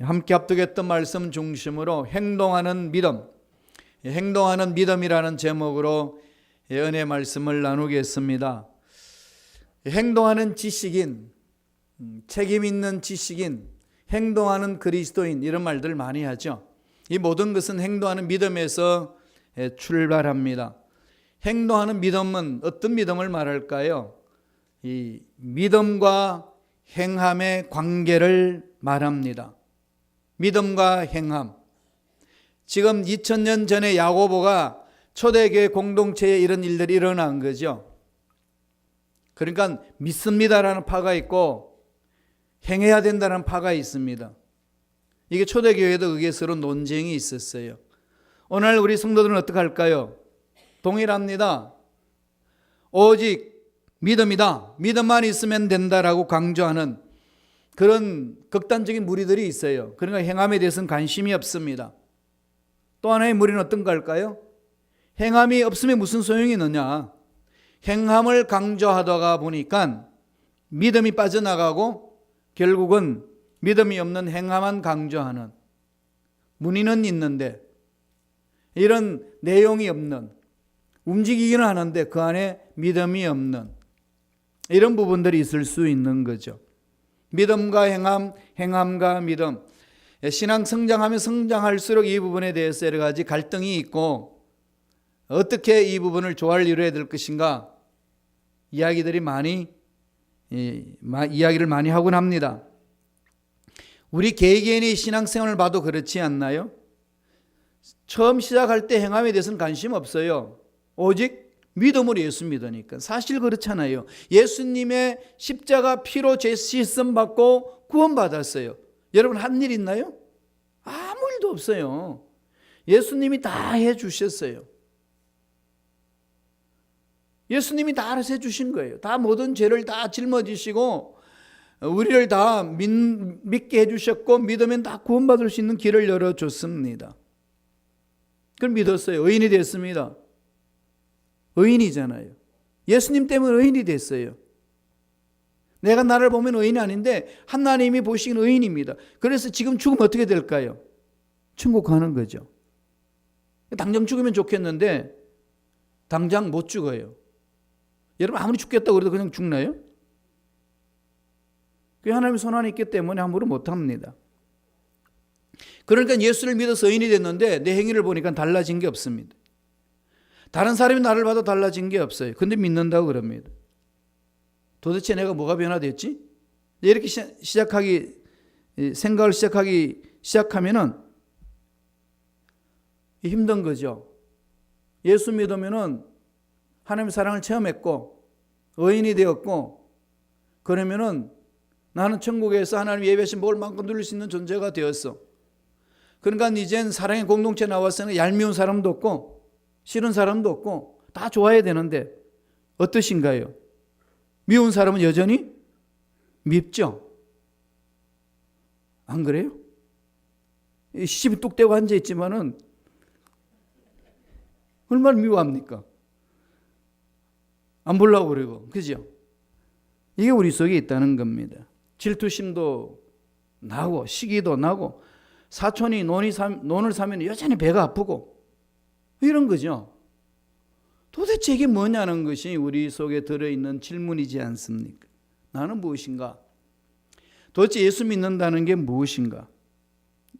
함께 합독했던 말씀 중심으로 행동하는 믿음, 행동하는 믿음이라는 제목으로 은혜 말씀을 나누겠습니다. 행동하는 지식인, 책임 있는 지식인, 행동하는 그리스도인, 이런 말들 많이 하죠. 이 모든 것은 행동하는 믿음에서 출발합니다. 행동하는 믿음은 어떤 믿음을 말할까요? 이 믿음과 행함의 관계를 말합니다. 믿음과 행함. 지금 2000년 전에 야고보가 초대교회 공동체에 이런 일들이 일어난 거죠. 그러니까 믿습니다라는 파가 있고 행해야 된다는 파가 있습니다. 이게 초대교회도 그게 서로 논쟁이 있었어요. 오늘 우리 성도들은 어떻게 할까요? 동일합니다. 오직 믿음이다, 믿음만 있으면 된다라고 강조하는 그런 극단적인 무리들이 있어요. 그러니까 행함에 대해서는 관심이 없습니다. 또 하나의 무리는 어떤 걸까요? 행함이 없으면 무슨 소용이 있느냐. 행함을 강조하다가 보니까 믿음이 빠져나가고 결국은 믿음이 없는 행함만 강조하는, 문의는 있는데 이런 내용이 없는, 움직이기는 하는데 그 안에 믿음이 없는 이런 부분들이 있을 수 있는 거죠. 믿음과 행함, 행함과 믿음. 신앙 성장하면 성장할수록 이 부분에 대해서 여러 가지 갈등이 있고 어떻게 이 부분을 조화를 이루어야 될 것인가 이야기를 많이 하곤 합니다. 우리 개개인의 신앙생활을 봐도 그렇지 않나요? 처음 시작할 때 행함에 대해서는 관심 없어요. 오직 믿음으로 예수 믿으니까. 사실 그렇잖아요. 예수님의 십자가 피로 죄 씻음 받고 구원받았어요. 여러분 한 일 있나요? 아무 일도 없어요. 예수님이 다 해주셨어요. 예수님이 다 알아서 해주신 거예요. 다 모든 죄를 다 짊어지시고 우리를 다 믿게 해주셨고 믿으면 다 구원받을 수 있는 길을 열어줬습니다. 그걸 믿었어요. 의인이 됐습니다. 의인이잖아요. 예수님 때문에 의인이 됐어요. 내가 나를 보면 의인이 아닌데 하나님이 보시기는 의인입니다. 그래서 지금 죽으면 어떻게 될까요? 천국 가는 거죠. 당장 죽으면 좋겠는데 당장 못 죽어요. 여러분 아무리 죽겠다고 그래도 그냥 죽나요? 그 하나님의 손안에 있기 때문에 함부로 못합니다. 그러니까 예수를 믿어서 의인이 됐는데 내 행위를 보니까 달라진 게 없습니다. 다른 사람이 나를 봐도 달라진 게 없어요. 근데 믿는다고 그럽니다. 도대체 내가 뭐가 변화됐지? 이렇게 생각을 시작하면은 힘든 거죠. 예수 믿으면은 하나님의 사랑을 체험했고 의인이 되었고 그러면은 나는 천국에서 하나님 예배하신 복을 마음껏 누릴 수 있는 존재가 되었어. 그러니까 이젠 사랑의 공동체 나와서는 얄미운 사람도 없고 싫은 사람도 없고 다 좋아야 되는데 어떠신가요? 미운 사람은 여전히 밉죠? 안 그래요? 시집이 뚝 떼고 앉아있지만은 얼마나 미워합니까? 안 보려고 그러고, 그죠? 이게 우리 속에 있다는 겁니다. 질투심도 나고 시기도 나고 사촌이 논을 사면 여전히 배가 아프고 이런 거죠. 도대체 이게 뭐냐는 것이 우리 속에 들어있는 질문이지 않습니까? 나는 무엇인가? 도대체 예수 믿는다는 게 무엇인가?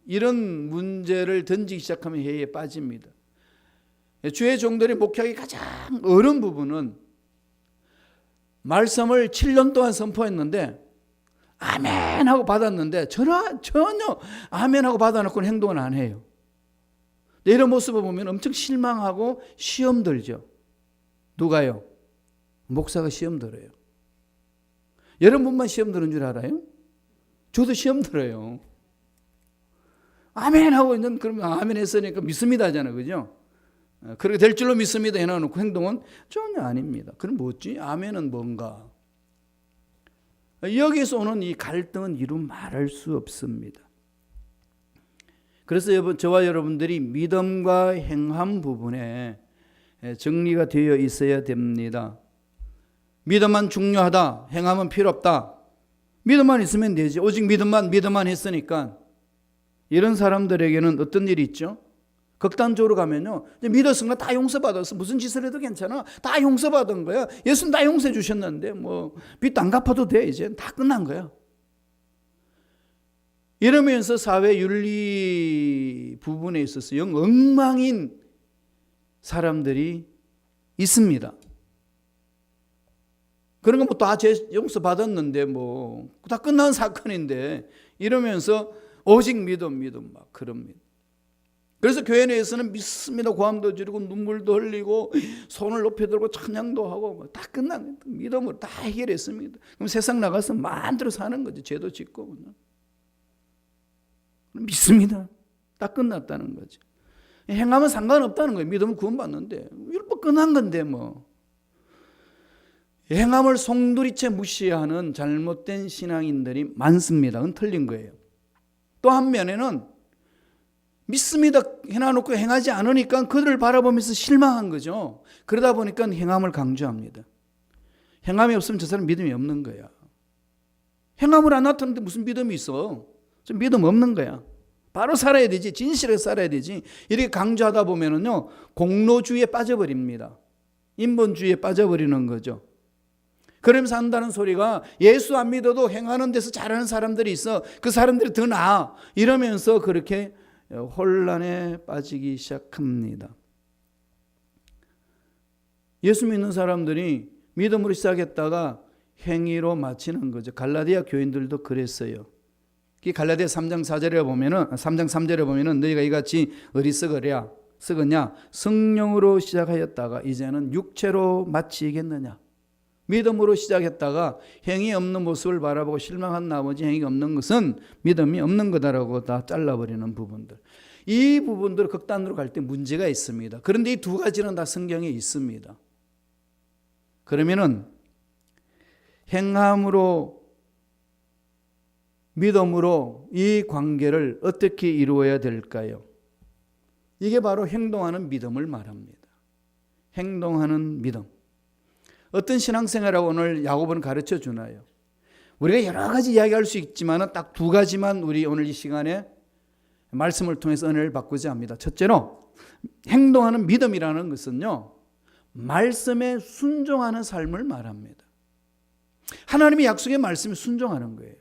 이런 문제를 던지기 시작하면 해에 빠집니다. 주의 종들이 목회하기 가장 어려운 부분은 말씀을 7년 동안 선포했는데 아멘 하고 받았는데 전혀 아멘 하고 받아놓고는 행동을 안 해요. 이런 모습을 보면 엄청 실망하고 시험 들죠. 누가요? 목사가 시험 들어요. 여러분만 시험 드는 줄 알아요? 저도 시험 들어요. 아멘 하고 있는, 그러면 아멘 했으니까 믿습니다 하잖아요. 그죠? 그렇게 될 줄로 믿습니다 해놔놓고 행동은 전혀 아닙니다. 그럼 뭐지? 아멘은 뭔가? 여기서 오는 이 갈등은 이루 말할 수 없습니다. 그래서 저와 여러분들이 믿음과 행함 부분에 정리가 되어 있어야 됩니다. 믿음만 중요하다, 행함은 필요 없다. 믿음만 있으면 되지. 오직 믿음만 했으니까 이런 사람들에게는 어떤 일이 있죠? 극단적으로 가면요, 믿었으니까 다 용서받았어. 무슨 짓을 해도 괜찮아. 다 용서받은 거야. 예수는 다 용서해 주셨는데 뭐 빚도 안 갚아도 돼. 이제 다 끝난 거야. 이러면서 사회 윤리 부분에 있어서 영 엉망인 사람들이 있습니다. 그런 거 뭐 다 용서 받았는데 뭐 다 끝난 사건인데 이러면서 오직 믿음 막 그럽니다. 그래서 교회 내에서는 믿습니다 고함도 지르고 눈물도 흘리고 손을 높이 들고 찬양도 하고 다 끝난 믿음으로 다 해결했습니다. 그럼 세상 나가서 마음대로 사는 거죠. 죄도 짓고 그냥. 믿습니다. 다 끝났다는 거죠. 행하면 상관없다는 거예요. 믿으면 구원받는데 율법 끝난 건데 뭐. 행함을 송두리째 무시하는 잘못된 신앙인들이 많습니다. 그건 틀린 거예요. 또 한면에는 믿습니다 해놔놓고 행하지 않으니까 그들을 바라보면서 실망한 거죠. 그러다 보니까 행함을 강조합니다. 행함이 없으면 저 사람 믿음이 없는 거야. 행함을 안 나타내는데 무슨 믿음이 있어? 좀 믿음 없는 거야. 바로 살아야 되지. 진실하게 살아야 되지. 이렇게 강조하다 보면은요, 공로주의에 빠져버립니다. 인본주의에 빠져버리는 거죠. 그러면서 한다는 소리가 예수 안 믿어도 행하는 데서 잘하는 사람들이 있어. 그 사람들이 더 나아. 이러면서 그렇게 혼란에 빠지기 시작합니다. 예수 믿는 사람들이 믿음으로 시작했다가 행위로 마치는 거죠. 갈라디아 교인들도 그랬어요. 갈라디아 3장 4절에 보면은 3장 3절에 보면은 너희가 이같이 어리석으랴 썩었냐 성령으로 시작하였다가 이제는 육체로 마치겠느냐. 믿음으로 시작했다가 행위 없는 모습을 바라보고 실망한 나머지 행위가 없는 것은 믿음이 없는 거다라고 다 잘라버리는 부분들. 이 부분들 극단으로 갈 때 문제가 있습니다. 그런데 이 두 가지는 다 성경에 있습니다. 그러면은 행함으로 믿음으로 이 관계를 어떻게 이루어야 될까요? 이게 바로 행동하는 믿음을 말합니다. 행동하는 믿음. 어떤 신앙생활하고 오늘 야고보는 가르쳐 주나요? 우리가 여러 가지 이야기할 수 있지만 딱 두 가지만 우리 오늘 이 시간에 말씀을 통해서 은혜를 받고자 합니다. 첫째로 행동하는 믿음이라는 것은요, 말씀에 순종하는 삶을 말합니다. 하나님의 약속의 말씀에 순종하는 거예요.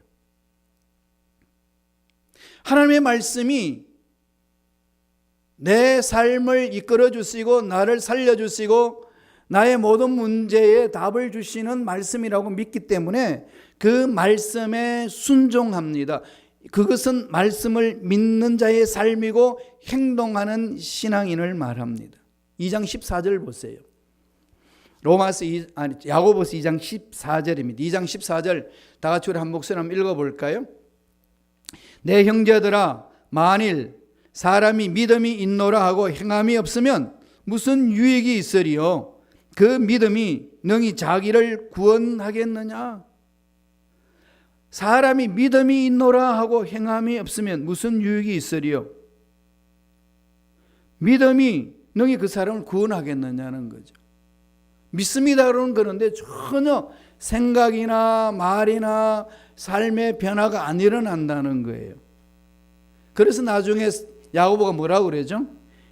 하나님의 말씀이 내 삶을 이끌어 주시고 나를 살려 주시고 나의 모든 문제에 답을 주시는 말씀이라고 믿기 때문에 그 말씀에 순종합니다. 그것은 말씀을 믿는 자의 삶이고 행동하는 신앙인을 말합니다. 2장 14절 보세요. 야고보서 2장 14절입니다. 2장 14절 다 같이 우리 한 목소리 한번 읽어볼까요? 내 형제들아 만일 사람이 믿음이 있노라 하고 행함이 없으면 무슨 유익이 있으리요? 그 믿음이 능히 자기를 구원하겠느냐? 사람이 믿음이 있노라 하고 행함이 없으면 무슨 유익이 있으리요? 믿음이 능히 그 사람을 구원하겠느냐는 거죠. 믿습니다 그러는데 전혀 생각이나 말이나 삶의 변화가 안 일어난다는 거예요. 그래서 나중에 야고보가 뭐라고 그러죠?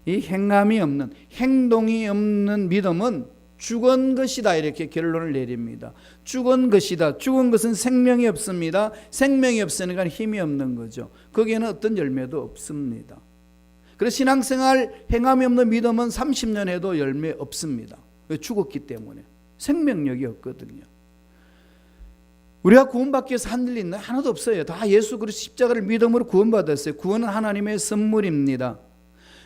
이 행함이 없는, 행동이 없는 믿음은 죽은 것이다 이렇게 결론을 내립니다. 죽은 것이다. 죽은 것은 생명이 없습니다. 생명이 없으니까 힘이 없는 거죠. 거기에는 어떤 열매도 없습니다. 그래서 신앙생활 행함이 없는 믿음은 30년 해도 열매 없습니다. 왜? 죽었기 때문에 생명력이 없거든요. 우리가 구원받기 위해서 한 일 있나요? 하나도 없어요. 다 예수 그리스도 십자가를 믿음으로 구원받았어요. 구원은 하나님의 선물입니다.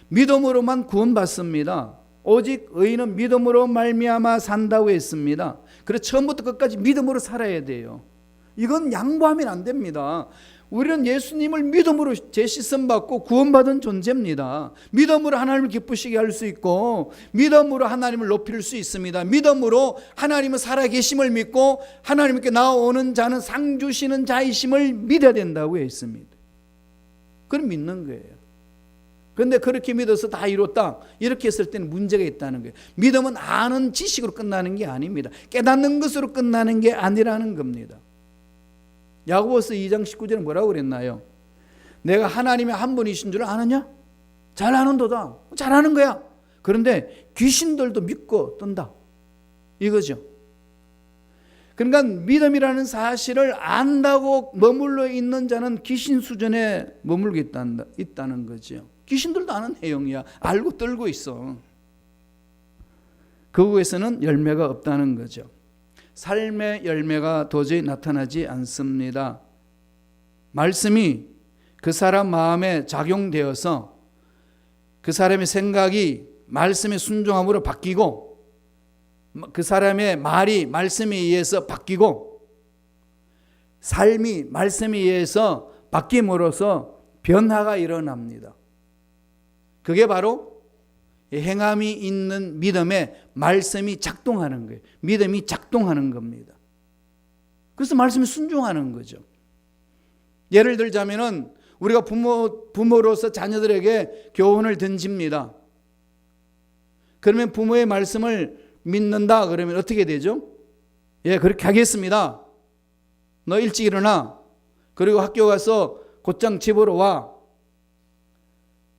믿음으로만 구원받습니다. 오직 의인은 믿음으로 말미암아 산다고 했습니다. 그래서 처음부터 끝까지 믿음으로 살아야 돼요. 이건 양보하면 안 됩니다. 우리는 예수님을 믿음으로 재시선 받고 구원받은 존재입니다. 믿음으로 하나님을 기쁘시게 할 수 있고 믿음으로 하나님을 높일 수 있습니다. 믿음으로 하나님은 살아계심을 믿고 하나님께 나오는 자는 상 주시는 자이심을 믿어야 된다고 했습니다. 그럼 믿는 거예요. 그런데 그렇게 믿어서 다 이뤘다 이렇게 했을 때는 문제가 있다는 거예요. 믿음은 아는 지식으로 끝나는 게 아닙니다. 깨닫는 것으로 끝나는 게 아니라는 겁니다. 야고보서 2장 19절에 뭐라고 그랬나요? 내가 하나님의 한 분이신 줄 아느냐? 잘 아는도다. 잘하는 거야. 그런데 귀신들도 믿고 뜬다. 이거죠. 그러니까 믿음이라는 사실을 안다고 머물러 있는 자는 귀신 수준에 머물고 있다는 거죠. 귀신들도 아는 내용이야. 알고 떨고 있어. 그곳에서는 열매가 없다는 거죠. 삶의 열매가 도저히 나타나지 않습니다. 말씀이 그 사람 마음에 작용되어서 그 사람의 생각이 말씀의 순종함으로 바뀌고 그 사람의 말이 말씀에 의해서 바뀌고 삶이 말씀에 의해서 바뀜으로써 변화가 일어납니다. 그게 바로 행함이 있는 믿음에 말씀이 작동하는 거예요. 믿음이 작동하는 겁니다. 그래서 말씀에 순종하는 거죠. 예를 들자면은 우리가 부모로서 자녀들에게 교훈을 던집니다. 그러면 부모의 말씀을 믿는다 그러면 어떻게 되죠? 예, 그렇게 하겠습니다. 너 일찍 일어나. 그리고 학교 가서 곧장 집으로 와.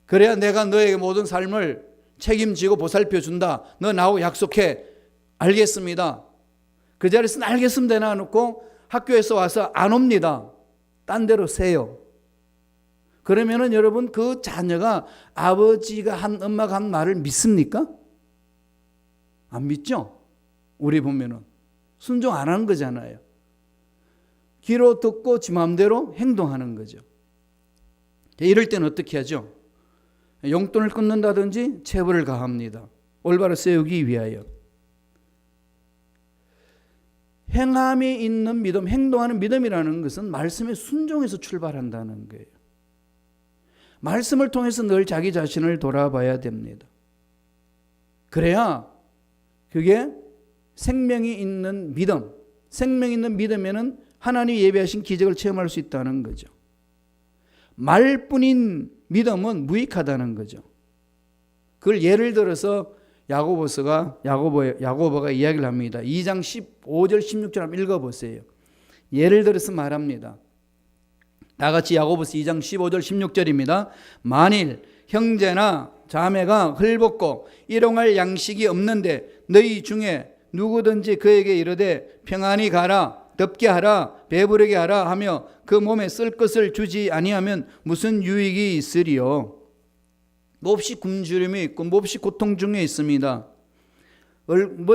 그래야 내가 너에게 모든 삶을 책임지고 보살펴준다. 너 나하고 약속해. 알겠습니다. 그 자리에서 알겠습니다 내놔놓고 학교에서 와서 안 옵니다. 딴 데로 새요. 그러면은 여러분 그 자녀가 아버지가 한 엄마가 한 말을 믿습니까? 안 믿죠? 우리 보면은 순종 안 하는 거잖아요. 귀로 듣고 지 마음대로 행동하는 거죠. 이럴 때는 어떻게 하죠? 용돈을 끊는다든지 체벌을 가합니다. 올바로 세우기 위하여. 행함이 있는 믿음, 행동하는 믿음이라는 것은 말씀에 순종해서 출발한다는 거예요. 말씀을 통해서 늘 자기 자신을 돌아봐야 됩니다. 그래야 그게 생명이 있는 믿음, 생명이 있는 믿음에는 하나님이 예비하신 기적을 체험할 수 있다는 거죠. 말뿐인 믿음은 무익하다는 거죠. 그걸 예를 들어서 야고보가 이야기를 합니다. 2장 15절 16절 한번 읽어보세요. 예를 들어서 말합니다. 다 같이 야고보서 2장 15절 16절입니다. 만일 형제나 자매가 헐벗고 일용할 양식이 없는데 너희 중에 누구든지 그에게 이르되 평안히 가라, 덥게 하라, 배부르게 하라 하며 그 몸에 쓸 것을 주지 아니하면 무슨 유익이 있으리요. 몹시 굶주림이 있고 몹시 고통 중에 있습니다.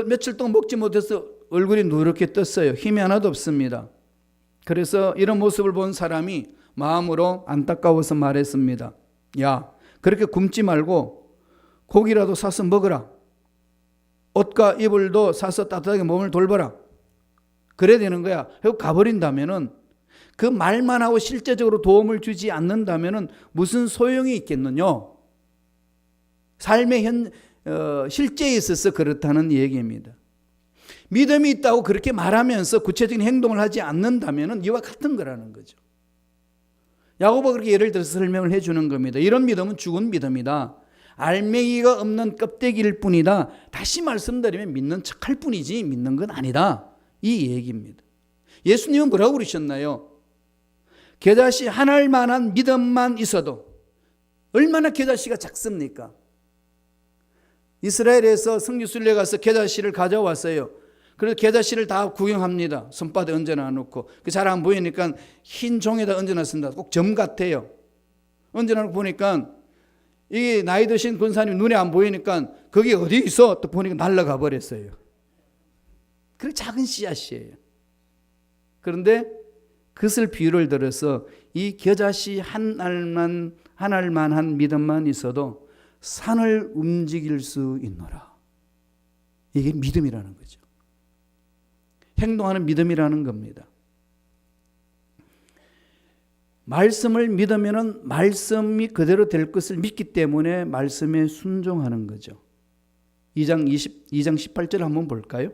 며칠 동안 먹지 못해서 얼굴이 누렇게 떴어요. 힘이 하나도 없습니다. 그래서 이런 모습을 본 사람이 마음으로 안타까워서 말했습니다. 야, 그렇게 굶지 말고 고기라도 사서 먹어라. 옷과 이불도 사서 따뜻하게 몸을 돌봐라. 그래야 되는 거야. 그리고 가버린다면은 그 말만 하고 실제적으로 도움을 주지 않는다면은 무슨 소용이 있겠느냐? 삶의 실제에 있어서 그렇다는 얘기입니다. 믿음이 있다고 그렇게 말하면서 구체적인 행동을 하지 않는다면은 이와 같은 거라는 거죠. 야고보가 그렇게 예를 들어서 설명을 해주는 겁니다. 이런 믿음은 죽은 믿음이다. 알맹이가 없는 껍데기일 뿐이다. 다시 말씀드리면 믿는 척할 뿐이지 믿는 건 아니다. 이 얘기입니다. 예수님은 뭐라고 그러셨나요? 겨자씨 하나일 만한 믿음만 있어도 얼마나 겨자씨가 작습니까? 이스라엘에서 성지순례 가서 겨자씨를 가져왔어요. 그래서 겨자씨를 다 구경합니다. 손바닥에 얹어놔 놓고 잘 안 보이니까 흰 종에다 얹어놨습니다. 꼭 점 같아요. 얹어놓고 보니까 이게 나이 드신 권사님 눈에 안 보이니까 거기 어디 있어? 또 보니까 날아가 버렸어요. 그렇게 작은 씨앗이에요. 그런데 그것을 비유를 들어서 이 겨자씨 한 알만한 믿음만 있어도 산을 움직일 수 있노라. 이게 믿음이라는 거죠. 행동하는 믿음이라는 겁니다. 말씀을 믿으면은 말씀이 그대로 될 것을 믿기 때문에 말씀에 순종하는 거죠. 2장 18절 한번 볼까요?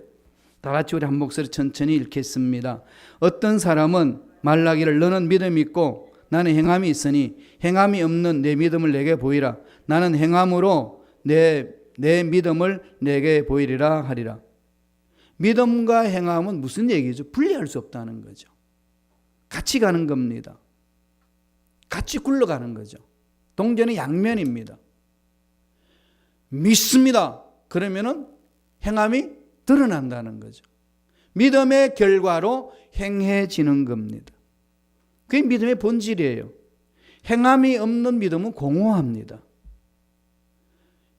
다 같이 우리 한 목소리 천천히 읽겠습니다. 어떤 사람은 말하기를 너는 믿음이 있고 나는 행함이 있으니 행함이 없는 내 믿음을 내게 보이라. 나는 행함으로 내 믿음을 내게 보이리라 하리라. 믿음과 행함은 무슨 얘기죠? 분리할 수 없다는 거죠. 같이 가는 겁니다. 같이 굴러가는 거죠. 동전의 양면입니다. 믿습니다. 그러면은 행함이 드러난다는 거죠. 믿음의 결과로 행해지는 겁니다. 그게 믿음의 본질이에요. 행함이 없는 믿음은 공허합니다.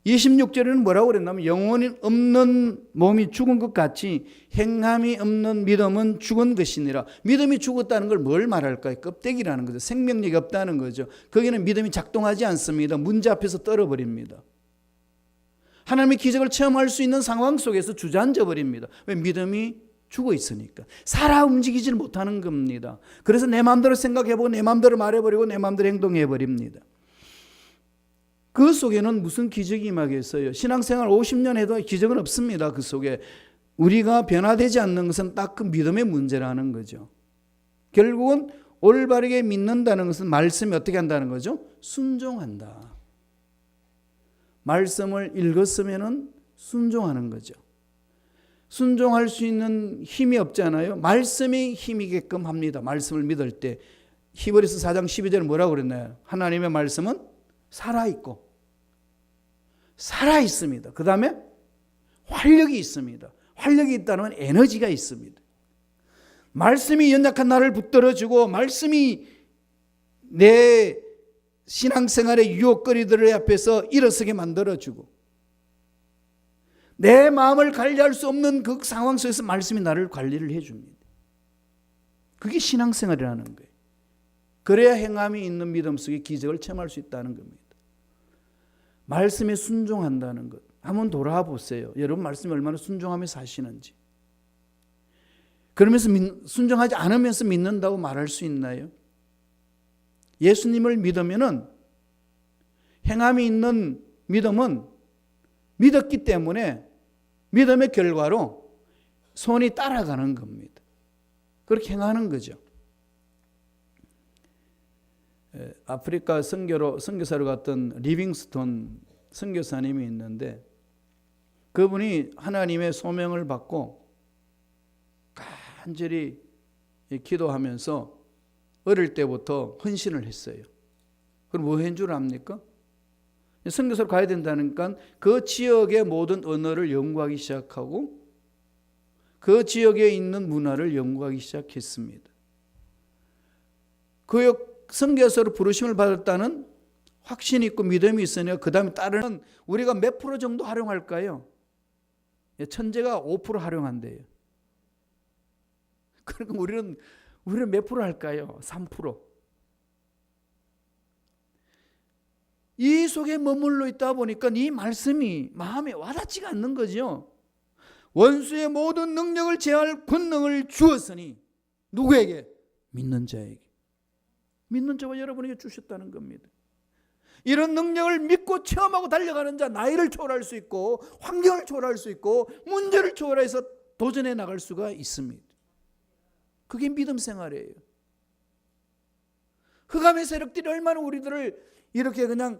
26절에는 뭐라고 그랬냐면 영혼이 없는 몸이 죽은 것 같이 행함이 없는 믿음은 죽은 것이니라. 믿음이 죽었다는 걸 뭘 말할까요? 껍데기라는 거죠. 생명력이 없다는 거죠. 거기는 믿음이 작동하지 않습니다. 문제 앞에서 떨어버립니다. 하나님의 기적을 체험할 수 있는 상황 속에서 주저앉아 버립니다. 왜? 믿음이 죽어 있으니까. 살아 움직이질 못하는 겁니다. 그래서 내 마음대로 생각해보고 내 마음대로 말해버리고 내 마음대로 행동해버립니다. 그 속에는 무슨 기적이 임하겠어요? 신앙생활 50년 해도 기적은 없습니다. 그 속에 우리가 변화되지 않는 것은 딱 그 믿음의 문제라는 거죠. 결국은 올바르게 믿는다는 것은 말씀이 어떻게 한다는 거죠? 순종한다. 말씀을 읽었으면 순종하는 거죠. 순종할 수 있는 힘이 없잖아요. 말씀이 힘이게끔 합니다. 말씀을 믿을 때. 히브리서 4장 12절에 뭐라고 그랬나요? 하나님의 말씀은 살아있고 살아있습니다. 그 다음에 활력이 있습니다. 활력이 있다는 건 에너지가 있습니다. 말씀이 연약한 나를 붙들어주고 말씀이 내 신앙생활의 유혹거리들의 앞에서 일어서게 만들어주고 내 마음을 관리할 수 없는 그 상황 속에서 말씀이 나를 관리를 해줍니다. 그게 신앙생활이라는 거예요. 그래야 행함이 있는 믿음 속에 기적을 체험할 수 있다는 겁니다. 말씀에 순종한다는 것. 한번 돌아와 보세요. 여러분 말씀에 얼마나 순종하며 사시는지. 그러면서 순종하지 않으면서 믿는다고 말할 수 있나요? 예수님을 믿으면은 행함이 있는 믿음은 믿었기 때문에 믿음의 결과로 손이 따라가는 겁니다. 그렇게 행하는 거죠. 아프리카 선교사로 갔던 리빙스톤 선교사님이 있는데 그분이 하나님의 소명을 받고 간절히 기도하면서 어릴 때부터 헌신을 했어요. 그럼 뭐 한 줄 압니까? 선교사로 가야 된다니까 그 지역의 모든 언어를 연구하기 시작하고 그 지역에 있는 문화를 연구하기 시작했습니다. 그 선교사로 부르심을 받았다는 확신이 있고 믿음이 있으니까 그 다음에 다른 우리가 몇 프로 정도 활용할까요? 천재가 5% 활용한대요. 그러니까 우리는 몇 프로 할까요? 3%. 이 속에 머물러 있다 보니까 이 말씀이 마음에 와닿지가 않는 거죠. 원수의 모든 능력을 제어할 권능을 주었으니 누구에게? 믿는 자에게. 믿는 자와 여러분에게 주셨다는 겁니다. 이런 능력을 믿고 체험하고 달려가는 자, 나이를 초월할 수 있고 환경을 초월할 수 있고 문제를 초월해서 도전해 나갈 수가 있습니다. 그게 믿음 생활이에요. 흑암의 세력들이 얼마나 우리들을 이렇게 그냥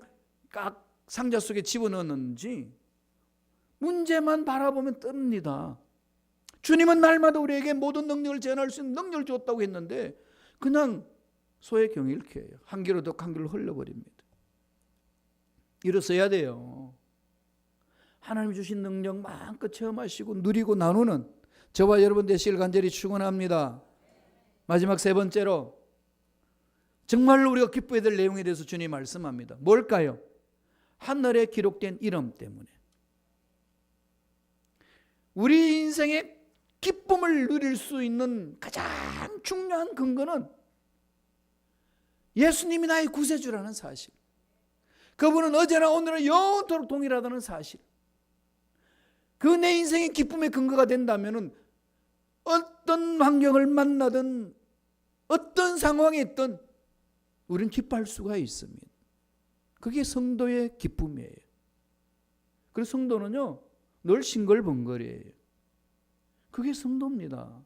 깍 상자 속에 집어넣는지 문제만 바라보면 뜹니다. 주님은 날마다 우리에게 모든 능력을 제한할 수 있는 능력을 줬다고 했는데 그냥 소의 경일케 해요. 한 길로 더 한 길로 흘러버립니다. 일어서야 돼요. 하나님이 주신 능력 마음껏 체험하시고 누리고 나누는 저와 여러분 되시길 간절히 축원합니다. 마지막 세 번째로 정말로 우리가 기뻐해야 될 내용에 대해서 주님이 말씀합니다. 뭘까요? 하늘에 기록된 이름 때문에. 우리 인생의 기쁨을 누릴 수 있는 가장 중요한 근거는 예수님이 나의 구세주라는 사실. 그분은 어제나 오늘은 영원토록 동일하다는 사실. 그 내 인생의 기쁨의 근거가 된다면 어떤 환경을 만나든 어떤 상황에 있든 우리는 기뻐할 수가 있습니다. 그게 성도의 기쁨이에요. 그래서 성도는요 늘 싱글벙글이에요. 그게 성도입니다.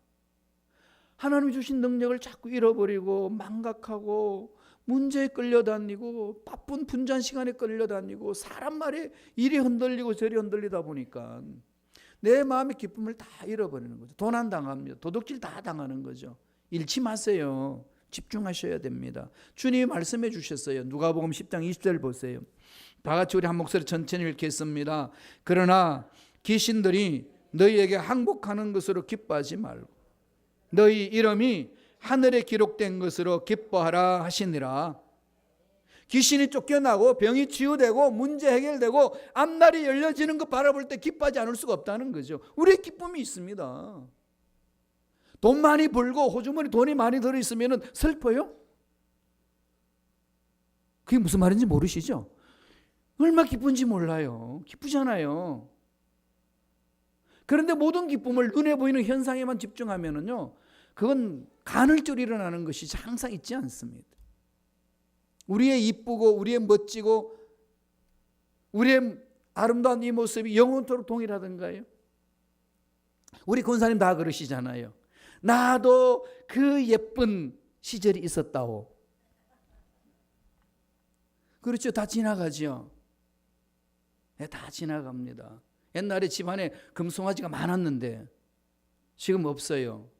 하나님이 주신 능력을 자꾸 잃어버리고 망각하고 문제에 끌려다니고 바쁜 분주한 시간에 끌려다니고 사람 말에 이리 흔들리고 저리 흔들리다 보니까 내 마음의 기쁨을 다 잃어버리는 거죠. 도난 당합니다. 도둑질 다 당하는 거죠. 잃지 마세요. 집중하셔야 됩니다. 주님이 말씀해 주셨어요. 누가복음 10장 20절 보세요. 다 같이 우리 한 목소리 천천히 읽겠습니다. 그러나 귀신들이 너희에게 항복하는 것으로 기뻐하지 말고 너희 이름이 하늘에 기록된 것으로 기뻐하라 하시니라. 귀신이 쫓겨나고 병이 치유되고 문제 해결되고 앞날이 열려지는 거 바라볼 때 기뻐하지 않을 수가 없다는 거죠. 우리의 기쁨이 있습니다. 돈 많이 벌고 호주머니 돈이 많이 들어있으면 슬퍼요? 그게 무슨 말인지 모르시죠? 얼마나 기쁜지 몰라요. 기쁘잖아요. 그런데 모든 기쁨을 눈에 보이는 현상에만 집중하면요, 그건 간헐적으로 일어나는 것이 항상 있지 않습니다. 우리의 이쁘고 우리의 멋지고 우리의 아름다운 이 모습이 영원토록 동일하던가요? 우리 권사님 다 그러시잖아요. 나도 그 예쁜 시절이 있었다오. 그렇죠. 다 지나가죠. 네, 다 지나갑니다. 옛날에 집안에 금송아지가 많았는데 지금 없어요.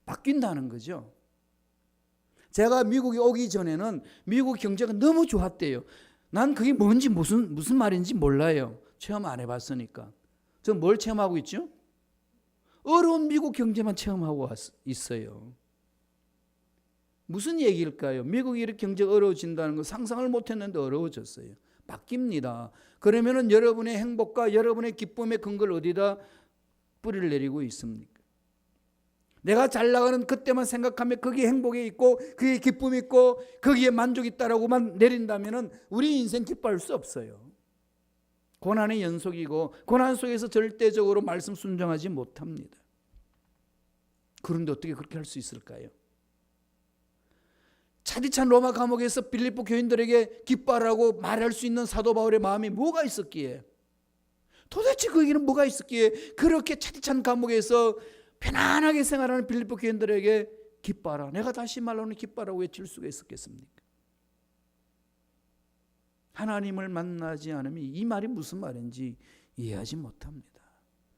바뀐다는 거죠. 제가 미국에 오기 전에는 미국 경제가 너무 좋았대요. 난 그게 뭔지 무슨 말인지 몰라요. 체험 안 해봤으니까. 전 뭘 체험하고 있죠? 어려운 미국 경제만 체험하고 있어요. 무슨 얘기일까요? 미국이 이렇게 경제가 어려워진다는 건 상상을 못했는데 어려워졌어요. 바뀝니다. 그러면은 여러분의 행복과 여러분의 기쁨의 근거를 어디다 뿌리를 내리고 있습니까? 내가 잘 나가는 그때만 생각하면 거기에 행복이 있고 거기에 기쁨이 있고 거기에 만족이 있다라고만 내린다면 우리 인생 기뻐할 수 없어요. 고난의 연속이고 고난 속에서 절대적으로 말씀 순종하지 못합니다. 그런데 어떻게 그렇게 할 수 있을까요? 차디찬 로마 감옥에서 빌립보 교인들에게 기뻐하라고 말할 수 있는 사도 바울의 마음이 뭐가 있었기에, 도대체 거기는 뭐가 있었기에 그렇게 차디찬 감옥에서 편안하게 생활하는 빌립보 교인들에게 기뻐하라, 내가 다시 말로는 기뻐하라고 외칠 수가 있었겠습니까? 하나님을 만나지 않으면 이 말이 무슨 말인지 이해하지 못합니다.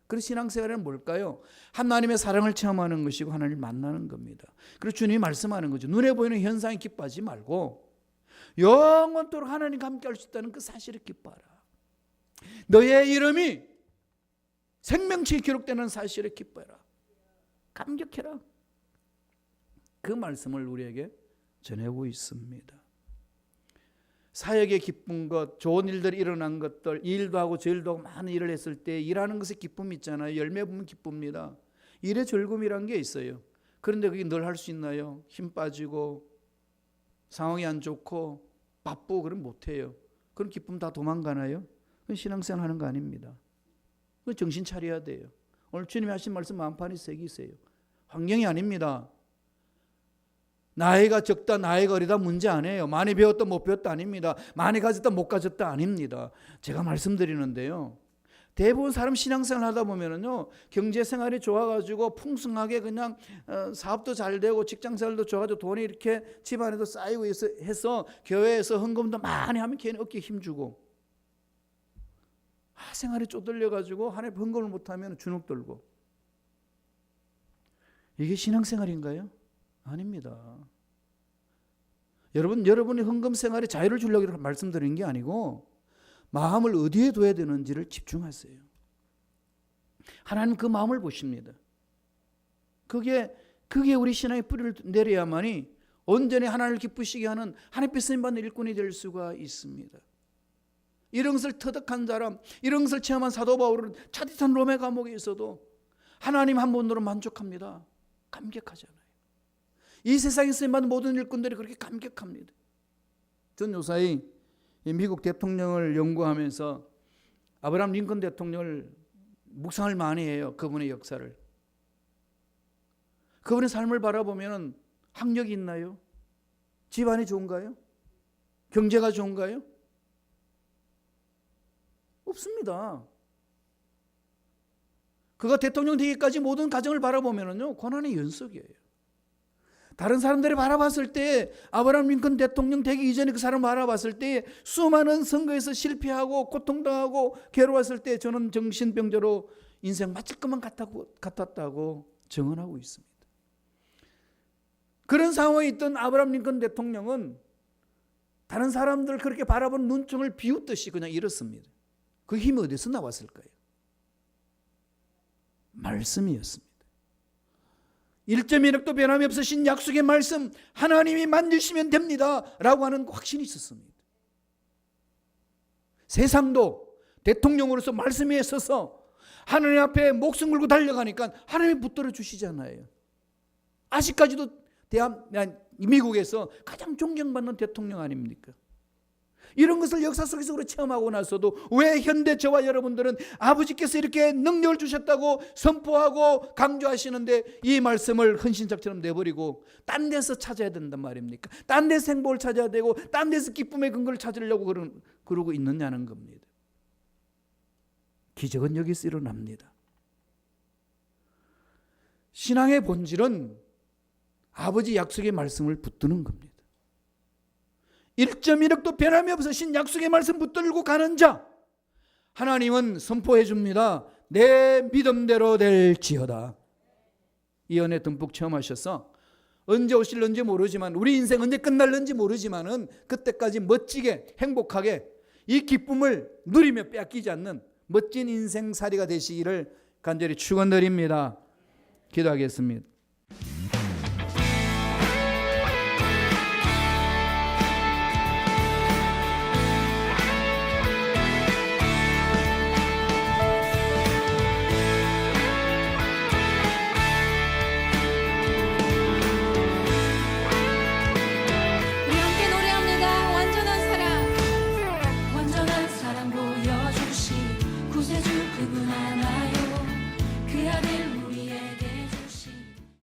그래서 신앙생활은 뭘까요? 하나님의 사랑을 체험하는 것이고 하나님을 만나는 겁니다. 그래서 주님이 말씀하는 거죠. 눈에 보이는 현상에 기뻐하지 말고 영원토록 하나님과 함께 할 수 있다는 그 사실을 기뻐하라. 너의 이름이 생명책에 기록되는 사실에 기뻐해라. 감격해라. 그 말씀을 우리에게 전해오고 있습니다. 사역에 기쁜 것, 좋은 일들이 일어난 것들, 이 일도 하고 저 일도 하고 많은 일을 했을 때 일하는 것에 기쁨이 있잖아요. 열매 보면 기쁩니다. 일의 즐거움이란 게 있어요. 그런데 그게 늘 할 수 있나요? 힘 빠지고 상황이 안 좋고 바쁘고 그럼 못해요. 그럼 기쁨 다 도망가나요? 그건 신앙생활 하는 거 아닙니다. 그건 정신 차려야 돼요. 오늘 주님이 하신 말씀 마음판에 새기세요. 환경이 아닙니다. 나이가 적다 나이가 어리다 문제 아니에요. 많이 배웠다 못 배웠다 아닙니다. 많이 가졌다 못 가졌다 아닙니다. 제가 말씀드리는데요, 대부분 사람 신앙생활 하다 보면은요, 경제생활이 좋아가지고 풍성하게 그냥 사업도 잘 되고 직장생활도 좋아가지고 돈이 이렇게 집안에도 쌓이고 해서 교회에서 헌금도 많이 하면 괜히 어깨에 힘주고, 생활이 쪼들려가지고 하나님 헌금을 못하면 주눅 들고. 이게 신앙생활인가요? 아닙니다. 여러분의 헌금 생활에 자유를 주려고 말씀드리는 게 아니고 마음을 어디에 둬야 되는지를 집중하세요. 하나님 그 마음을 보십니다. 그게 우리 신앙의 뿌리를 내려야만이 온전히 하나님을 기쁘시게 하는 하나님께 쓰임받는 일꾼이 될 수가 있습니다. 이런 것을 터득한 사람, 이런 것을 체험한 사도 바울은 차디찬 로마 감옥에 있어도 하나님 한 분으로 만족합니다. 감격하잖아요. 이 세상에 쓰임받는 모든 일꾼들이 그렇게 감격합니다. 전 요사이 미국 대통령을 연구하면서 아브라함 링컨 대통령을 묵상을 많이 해요. 그분의 역사를. 그분의 삶을 바라보면 학력이 있나요? 집안이 좋은가요? 경제가 좋은가요? 없습니다. 그가 대통령 되기까지 모든 가정을 바라보면요, 고난의 연속이에요. 다른 사람들이 바라봤을 때, 아브라함 링컨 대통령 되기 이전에 그 사람을 바라봤을 때 수많은 선거에서 실패하고 고통당하고 괴로웠을 때 저는 정신병자로 인생 마칠 것만 같았다고 증언하고 있습니다. 그런 상황에 있던 아브라함 링컨 대통령은 다른 사람들 그렇게 바라보는 눈총을 비웃듯이 그냥 잃었습니다. 그 힘이 어디서 나왔을까요? 말씀이었습니다. 1.1억도 변함이 없으신 약속의 말씀, 하나님이 만드시면 됩니다 라고 하는 확신이 있었습니다. 세상도 대통령으로서 말씀 위에 서서 하나님 앞에 목숨 걸고 달려가니까 하나님이 붙들어 주시잖아요. 아직까지도 미국에서 가장 존경받는 대통령 아닙니까? 이런 것을 역사 속에서 체험하고 나서도 왜 현대 저와 여러분들은 아버지께서 이렇게 능력을 주셨다고 선포하고 강조하시는데 이 말씀을 헌신작처럼 내버리고 딴 데서 찾아야 된단 말입니까? 딴 데서 행복을 찾아야 되고 딴 데서 기쁨의 근거를 찾으려고 그러고 있느냐는 겁니다. 기적은 여기서 일어납니다. 신앙의 본질은 아버지 약속의 말씀을 붙드는 겁니다. 1.1억도 변함이 없으신 약속의 말씀 붙들고 가는 자, 하나님은 선포해 줍니다. 내 믿음대로 될지어다. 이 은혜 듬뿍 체험하셔서 언제 오실는지 모르지만, 우리 인생 언제 끝날는지 모르지만은 그때까지 멋지게 행복하게 이 기쁨을 누리며 빼앗기지 않는 멋진 인생살이가 되시기를 간절히 축원드립니다. 기도하겠습니다.